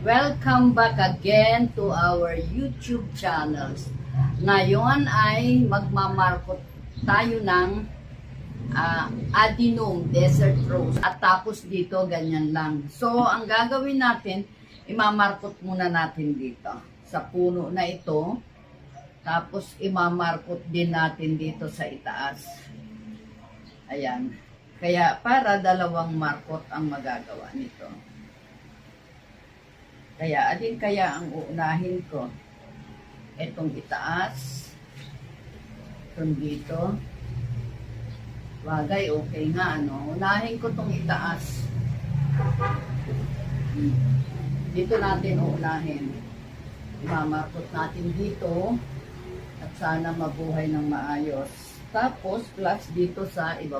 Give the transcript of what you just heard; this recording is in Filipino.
Welcome back again to our YouTube channels. Ngayon ay magmamarkot tayo ng Adenum Desert Rose. At tapos dito, ganyan lang. So, ang gagawin natin, imamarkot muna natin dito. Sa puno na ito. Tapos, imamarkot din natin dito sa itaas. Ayan. Kaya, para dalawang markot ang magagawa nito. Kaya, kaya ang uunahin ko, itong itaas, itong dito, bagay, okay nga, ano, unahin ko itong itaas, dito natin uunahin, imamarkot natin dito, at sana mabuhay ng maayos, tapos plus dito sa ibaba.